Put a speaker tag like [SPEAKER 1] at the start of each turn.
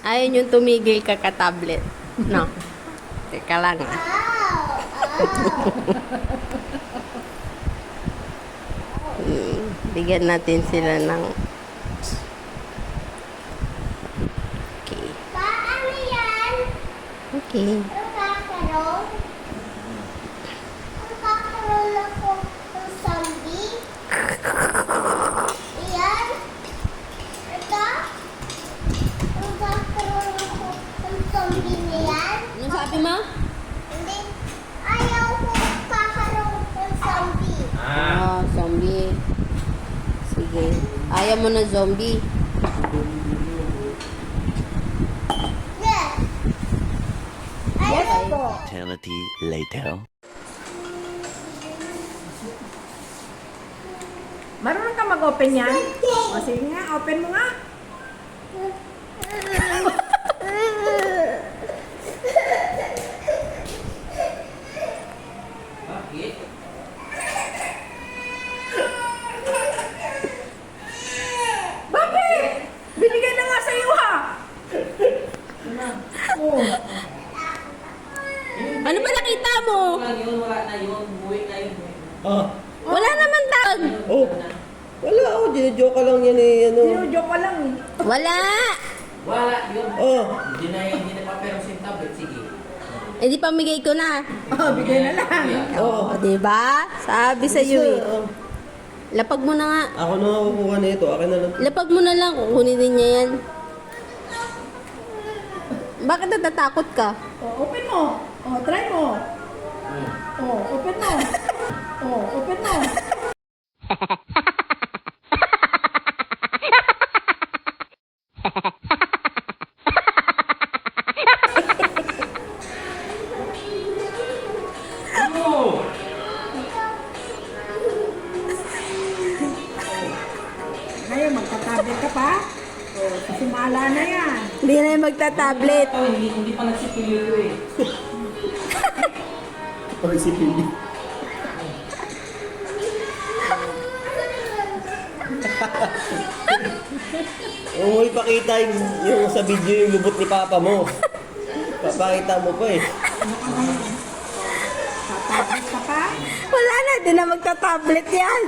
[SPEAKER 1] Ayun yung tumigil ka-tablet. No. Teka lang ah. Bigyan natin sila ng... Okay.
[SPEAKER 2] Paano yan?
[SPEAKER 1] Okay.
[SPEAKER 2] Magkakaroon? Magkakaroon ako ng zombie? Iyan? Ito? Magkakaroon ako ng zombie niyan?
[SPEAKER 1] Anong sabi mo?
[SPEAKER 2] Hindi. Ayaw ko magkakaroon ng zombie.
[SPEAKER 1] Ah, zombie. Sige. Ayaw mo na zombie.
[SPEAKER 2] Yes. Ayaw ko.
[SPEAKER 3] Eternity later.
[SPEAKER 4] Marunong ka mag-open yan? O sige nga, open mo nga. Bakit? Binigay na nga sa'yo ha. Oh.
[SPEAKER 1] Ano ba nakita mo?
[SPEAKER 5] Wala na yun. Buhay na yun.
[SPEAKER 6] Ah,
[SPEAKER 1] Wala naman tawag.
[SPEAKER 6] oh. Wala, oh. Joke ka lang yan eh, ano.
[SPEAKER 4] Joke ka lang eh.
[SPEAKER 1] Wala.
[SPEAKER 5] Wala yun.
[SPEAKER 6] Oh.
[SPEAKER 5] Hindi na pa pero sin tablet. Sige.
[SPEAKER 1] Eh di pamigay ko na.
[SPEAKER 4] Oh, bigay na lang.
[SPEAKER 6] Oh.
[SPEAKER 1] O, diba? Sabi sa iyo eh.
[SPEAKER 6] Oh.
[SPEAKER 1] Lapag mo na nga.
[SPEAKER 6] Ako na nga kukuha na ito. Akin na lang.
[SPEAKER 1] Lapag mo na lang. Kukunin din niya yan. Bakit natatakot ka?
[SPEAKER 4] Oh, open mo. Oh, try mo. Oh, open mo. Oh, open mo. Ngayon, magtatablet ka pa? Oh, sumala na yan.
[SPEAKER 1] Hindi na yung magta-tablet.
[SPEAKER 5] Ito, hindi pa nagsipilyo ito eh.
[SPEAKER 6] Pag-isipin niyo. Huwag mo ipakita yung sa video yung lubot ni Papa mo. Papakita mo pa eh.
[SPEAKER 4] Tatablet ka pa?
[SPEAKER 1] Wala na. Hindi na magta-tablet yan.